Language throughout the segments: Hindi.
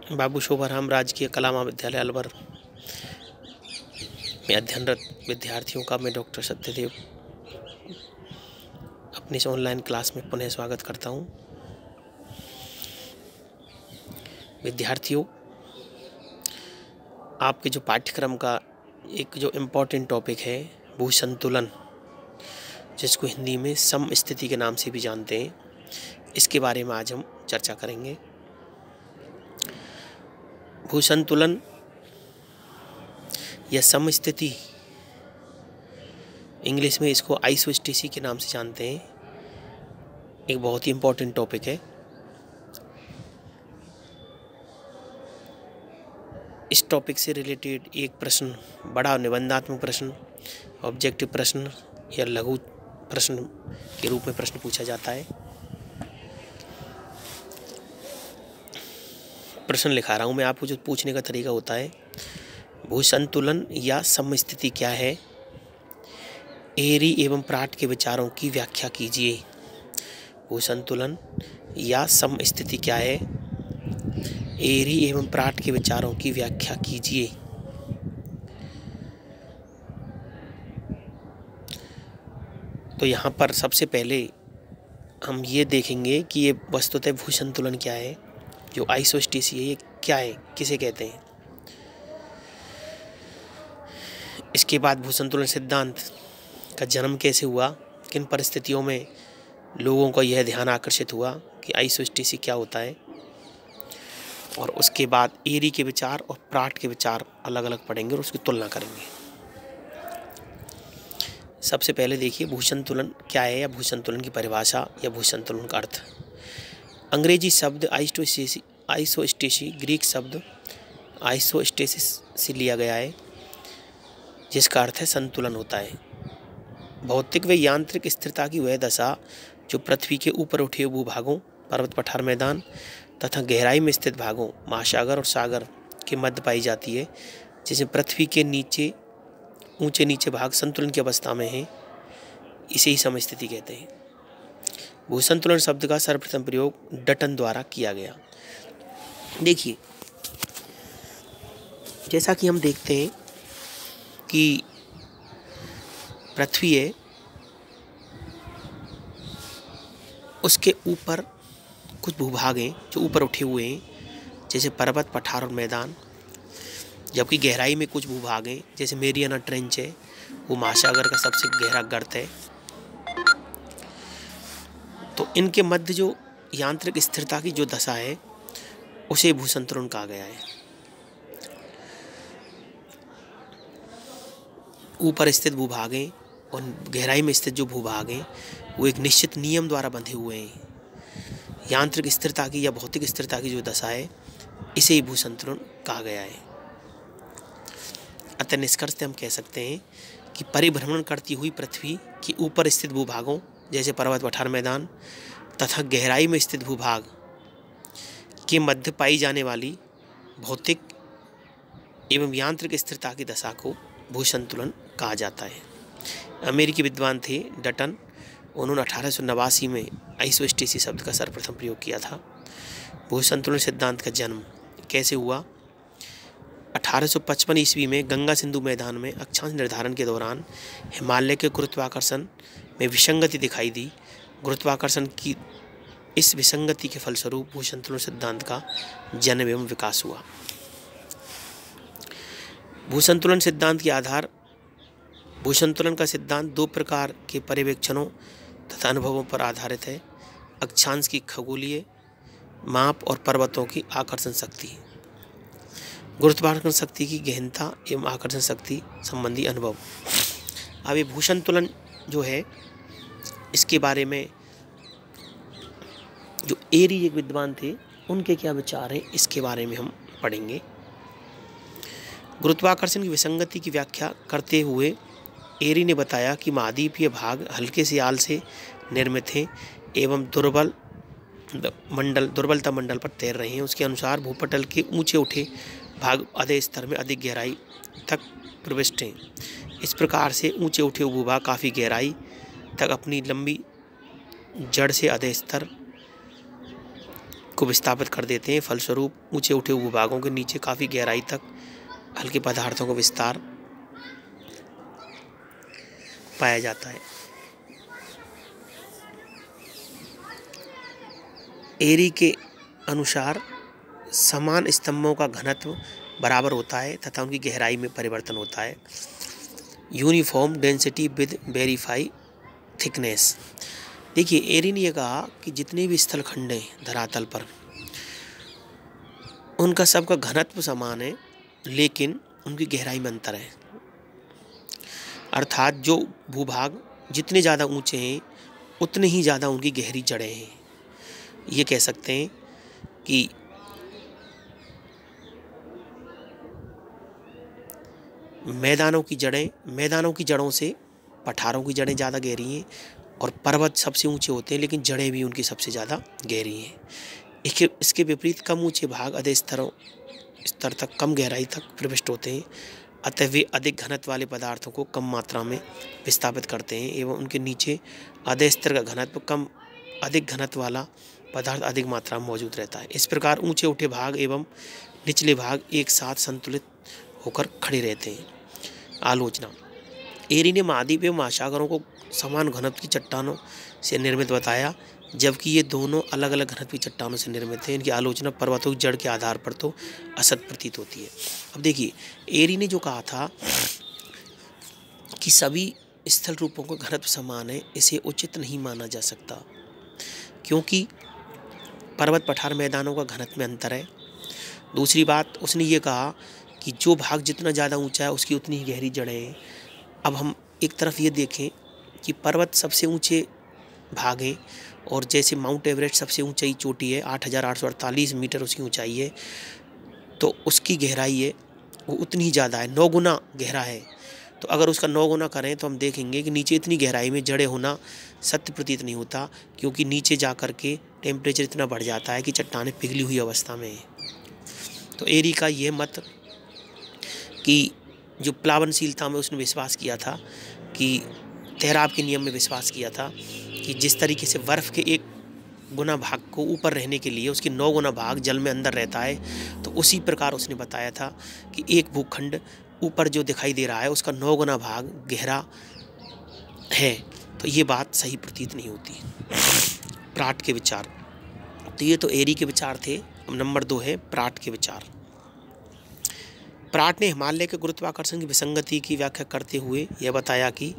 बाबू शोभाराम राजकीय कला महाविद्यालय अलवर में अध्ययनरत विद्यार्थियों का मैं डॉक्टर सत्यदेव अपनी इस ऑनलाइन क्लास में पुनः स्वागत करता हूं। विद्यार्थियों, आपके जो पाठ्यक्रम का एक जो इम्पोर्टेंट टॉपिक है भू संतुलन, जिसको हिंदी में समस्थिति के नाम से भी जानते हैं, इसके बारे में आज हम चर्चा करेंगे। भू संतुलन या समस्थिति, इंग्लिश में इसको आइसोस्टेसी के नाम से जानते हैं, एक बहुत ही इम्पोर्टेंट टॉपिक है। इस टॉपिक से रिलेटेड एक प्रश्न, बड़ा निबंधात्मक प्रश्न, ऑब्जेक्टिव प्रश्न या लघु प्रश्न के रूप में प्रश्न पूछा जाता है। प्रश्न लिखा रहा हूँ मैं आपको। जो पूछने का तरीका होता है, भू संतुलन या समस्थिति क्या है? एरी एवं प्राट के विचारों की व्याख्या कीजिए। भू संतुलन या समस्थिति क्या है? एरी एवं प्राट के विचारों की व्याख्या कीजिए। तो यहाँ पर सबसे पहले हम ये देखेंगे कि ये वस्तुतः भू संतुलन क्या है, जो आइसोस्टेसी है ये क्या है, किसे कहते हैं। इसके बाद भू संतुलन सिद्धांत का जन्म कैसे हुआ, किन परिस्थितियों में लोगों का यह ध्यान आकर्षित हुआ कि आइसोस्टेसी क्या होता है, और उसके बाद एरी के विचार और प्राट के विचार अलग अलग पढ़ेंगे और उसकी तुलना करेंगे। सबसे पहले देखिए भू संतुलन क्या है, या भू संतुलन की परिभाषा या भू संतुलन का अर्थ। अंग्रेजी शब्द आइसोस्टेसी ग्रीक शब्द आइसोस्टेसिस से लिया गया है, जिसका अर्थ है संतुलन होता है। भौतिक व यांत्रिक स्थिरता की वह दशा जो पृथ्वी के ऊपर उठे भूभागों, पर्वत पठार मैदान तथा गहराई में स्थित भागों, महासागर और सागर के मध्य पाई जाती है, जिसमें पृथ्वी के नीचे ऊंचे नीचे भाग संतुलन की अवस्था में है, इसे ही समस्थिति कहते हैं। भू संतुलन शब्द का सर्वप्रथम प्रयोग डटन द्वारा किया गया। देखिए, जैसा कि हम देखते हैं कि पृथ्वी है, उसके ऊपर कुछ भूभाग हैं जो ऊपर उठे हुए हैं, जैसे पर्वत पठार और मैदान, जबकि गहराई में कुछ भूभाग हैं, जैसे मेरियाना ट्रेंच है, वो महासागर का सबसे गहरा गर्त है। तो इनके मध्य जो यांत्रिक स्थिरता की जो दशा है, उसे भू संतुलन कहा गया है। ऊपर स्थित भूभाग हैं और गहराई में स्थित जो भूभाग हैं, वो एक निश्चित नियम द्वारा बंधे हुए हैं। यांत्रिक स्थिरता की या भौतिक स्थिरता की जो दशा है, इसे ही भू संतुलन कहा गया है। अतः निष्कर्ष हम कह सकते हैं कि परिभ्रमण करती हुई पृथ्वी के ऊपर स्थित भूभागों, जैसे पर्वत पठार मैदान तथा गहराई में स्थित भूभाग के मध्य पाई जाने वाली भौतिक एवं यांत्रिक स्थिरता की दशा को भू संतुलन कहा जाता है। अमेरिकी विद्वान थे डटन, उन्होंने 1889 में आइसोस्टेसी शब्द का सर्वप्रथम प्रयोग किया था। भू संतुलन सिद्धांत का जन्म कैसे हुआ? 1855 ईस्वी में गंगा सिंधु मैदान में अक्षांश निर्धारण के दौरान हिमालय के गुरुत्वाकर्षण में विसंगति दिखाई दी। गुरुत्वाकर्षण की इस विसंगति के फलस्वरूप भू संतुलन सिद्धांत का जन्म एवं विकास हुआ। भू संतुलन सिद्धांत के आधार। भू संतुलन का सिद्धांत दो प्रकार के पर्यवेक्षणों तथा अनुभवों पर आधारित है: अक्षांश की खगोलीय माप और पर्वतों की आकर्षण शक्ति। गुरुत्वाकर्षण शक्ति की गहनता एवं आकर्षण शक्ति संबंधी अनुभव। अब ये भू संतुलन जो है, इसके बारे में जो एरी एक विद्वान थे, उनके क्या विचार हैं, इसके बारे में हम पढ़ेंगे। गुरुत्वाकर्षण की विसंगति की व्याख्या करते हुए एरी ने बताया कि महाद्वीपीय भाग हल्के से आल से निर्मित हैं एवं दुर्बलता मंडल पर तैर रहे हैं। उसके अनुसार भूपटल के ऊंचे उठे भाग अधे स्तर में अधिक गहराई तक प्रविष्ट हैं। इस प्रकार से ऊंचे उठे भूभाग काफ़ी गहराई तक अपनी लंबी जड़ से अधे स्तर को विस्थापित कर देते हैं। फलस्वरूप ऊंचे उठे भूभागों के नीचे काफ़ी गहराई तक हल्के पदार्थों का विस्तार पाया जाता है। एरी के अनुसार समान स्तंभों का घनत्व बराबर होता है तथा उनकी गहराई में परिवर्तन होता है। Uniform density with verify thickness. देखिए, एरी ने यह कहा कि जितने भी स्थलखंड हैं धरातल पर, उनका सबका घनत्व समान है, लेकिन उनकी गहराई में अंतर है। अर्थात जो भूभाग जितने ज़्यादा ऊंचे हैं उतने ही ज़्यादा उनकी गहरी जड़ें हैं। ये कह सकते हैं कि मैदानों की जड़ों से पठारों की जड़ें ज़्यादा गहरी हैं और पर्वत सबसे ऊंचे होते हैं, लेकिन जड़ें भी उनकी सबसे ज़्यादा गहरी हैं। इसके विपरीत कम ऊंचे भाग अधिक स्तर तक कम गहराई तक प्रविष्ट होते हैं, अतः वे अधिक घनत्व वाले पदार्थों को कम मात्रा में विस्थापित करते हैं एवं उनके नीचे आधे स्तर का घनत्व कम, अधिक घनत्व वाला पदार्थ अधिक मात्रा में मौजूद रहता है। इस प्रकार ऊंचे उठे भाग एवं निचले भाग एक साथ संतुलित होकर खड़े रहते हैं। आलोचना। एरी ने महाद्वीप एवं महासागरों को समान घनत्व की चट्टानों से निर्मित बताया, जबकि ये दोनों अलग अलग घनत्व की चट्टानों से निर्मित हैं। इनकी आलोचना पर्वतों की जड़ के आधार पर तो असत प्रतीत होती है। अब देखिए, एरी ने जो कहा था कि सभी स्थल रूपों का घनत्व समान है, इसे उचित नहीं माना जा सकता, क्योंकि पर्वत पठार मैदानों का घनत्व में अंतर है। दूसरी बात, उसने ये कहा कि जो भाग जितना ज़्यादा ऊंचा है उसकी उतनी ही गहरी जड़ें हैं। अब हम एक तरफ ये देखें कि पर्वत सबसे ऊंचे भाग हैं, और जैसे माउंट एवरेस्ट सबसे ऊंचाई चोटी है, 8,848 मीटर उसकी ऊंचाई है, तो उसकी गहराई है वो उतनी ही ज़्यादा है, 9 गुना गहरा है। तो अगर उसका 9 गुना करें तो हम देखेंगे कि नीचे इतनी गहराई में जड़ें होना सत्य प्रतीत नहीं होता, क्योंकि नीचे जा कर के टेम्परेचर इतना बढ़ जाता है कि चट्टानें पिघली हुई अवस्था में है। तो एरी का यह मत कि जो प्लावनशीलता में उसने विश्वास किया था, कि तैराब के नियम में विश्वास किया था कि जिस तरीके से बर्फ़ के 1 गुना भाग को ऊपर रहने के लिए उसकी 9 गुना भाग जल में अंदर रहता है, तो उसी प्रकार उसने बताया था कि एक भूखंड ऊपर जो दिखाई दे रहा है उसका 9 गुना भाग गहरा है। तो ये बात सही प्रतीत नहीं होती। प्राट के विचार। तो ये तो एरी के विचार थे। अब नंबर 2 है प्राट के विचार। प्राट ने हिमालय के गुरुत्वाकर्षण की विसंगति की व्याख्या करते हुए यह बताया कि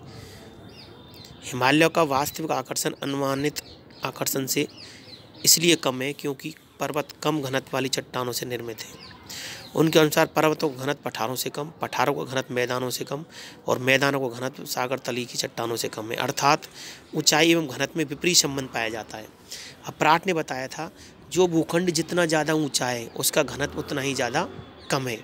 हिमालय का वास्तविक आकर्षण अनुमानित आकर्षण से इसलिए कम है क्योंकि पर्वत कम घनत्व वाली चट्टानों से निर्मित है। उनके अनुसार पर्वतों का घनत्व पठारों से कम, पठारों का घनत्व मैदानों से कम और मैदानों का घनत्व सागर तली की चट्टानों से कम है। अर्थात ऊंचाई एवं घनत्व में विपरीत संबंध पाया जाता है। अब प्राट ने बताया था जो भूखंड जितना ज़्यादा ऊंचा है उसका घनत्व उतना ही ज़्यादा कम है।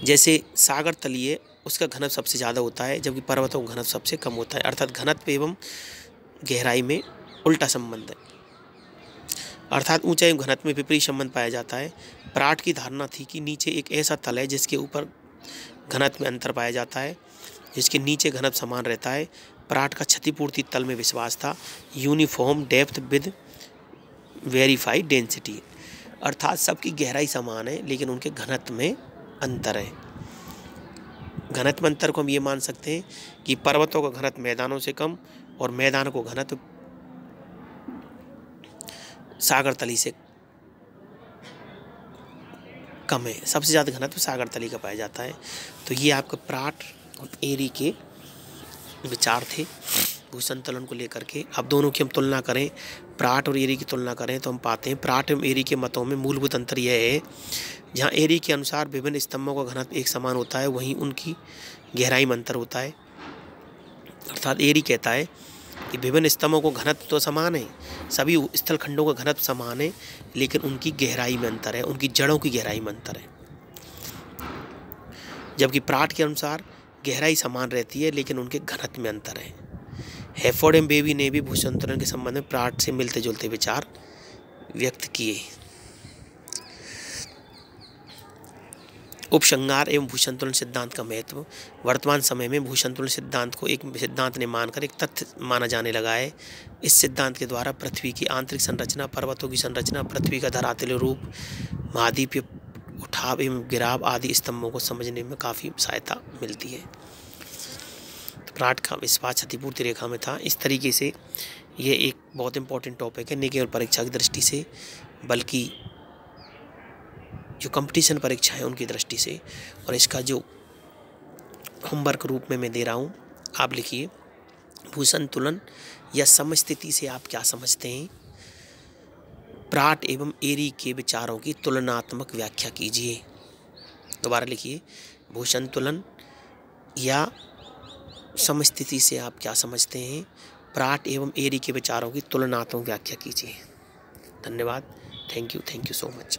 जैसे सागर तलीय उसका घनत्व सबसे ज़्यादा होता है, जबकि पर्वतों का घनत्व सबसे कम होता है। अर्थात घनत्व एवं गहराई में उल्टा संबंध है, अर्थात ऊंचाई एवं घनत्व में विपरीत संबंध पाया जाता है। प्राट की धारणा थी कि नीचे एक ऐसा तल है जिसके ऊपर घनत्व में अंतर पाया जाता है, जिसके नीचे घनत्व समान रहता है। प्राट का क्षतिपूर्ति तल में विश्वास था। Uniform depth with verified density, अर्थात सबकी गहराई समान है लेकिन उनके घनत्व में अंतर है। घनत्व अंतर को हम ये मान सकते हैं कि पर्वतों का घनत्व मैदानों से कम और मैदानों को घनत्व सागर तली से कम है। सबसे ज़्यादा घनत्व सागर तली का पाया जाता है। तो ये आपका प्राट और एरी के विचार थे भूसंतुलन को लेकर के। अब दोनों की हम तुलना करें, प्राट और एरी की तुलना करें, तो हम पाते हैं प्राट एवं एरी के मतों में मूलभूत अंतर यह है, जहाँ एरी के अनुसार विभिन्न स्तंभों का घनत्व एक समान होता है, वहीं उनकी गहराई में अंतर होता है। अर्थात एरी कहता है कि विभिन्न स्तंभों को घनत्व तो समान है, सभी स्थल खंडों का घनत्व समान है, लेकिन उनकी गहराई में अंतर है, उनकी जड़ों की गहराई में अंतर है। जबकि प्राट के अनुसार गहराई समान रहती है लेकिन उनके घनत्व में अंतर है। हैफोर्ड एवं बेबी ने भी भूसंतुलन के संबंध में प्राट से मिलते जुलते विचार व्यक्त किए। उपसंहार एवं भूसंतुलन सिद्धांत का महत्व। वर्तमान समय में भूसंतुलन सिद्धांत को एक सिद्धांत ने मानकर एक तथ्य माना जाने लगा है। इस सिद्धांत के द्वारा पृथ्वी की आंतरिक संरचना, पर्वतों की संरचना, पृथ्वी का धरातलीय रूप, महाद्वीपीय उठाव एवं गिराव आदि स्तंभों को समझने में काफ़ी सहायता मिलती है। तो प्राट का विश्वास क्षतिपूर्ति रेखा में था। इस तरीके से ये एक बहुत इंपॉर्टेंट टॉपिक है, न केवल परीक्षा की दृष्टि से बल्कि जो कंपटीशन परीक्षा है उनकी दृष्टि से। और इसका जो होमवर्क रूप में मैं दे रहा हूँ, आप लिखिए भूसंतुलन या समस्थिति से आप क्या समझते हैं। प्राट एवं एरी के विचारों की तुलनात्मक व्याख्या कीजिए। दोबारा लिखिए भूसंतुलन या समस्थिति से आप क्या समझते हैं। प्राट एवं एरी के विचारों की तुलनात्मक व्याख्या कीजिए। धन्यवाद। Thank you so much.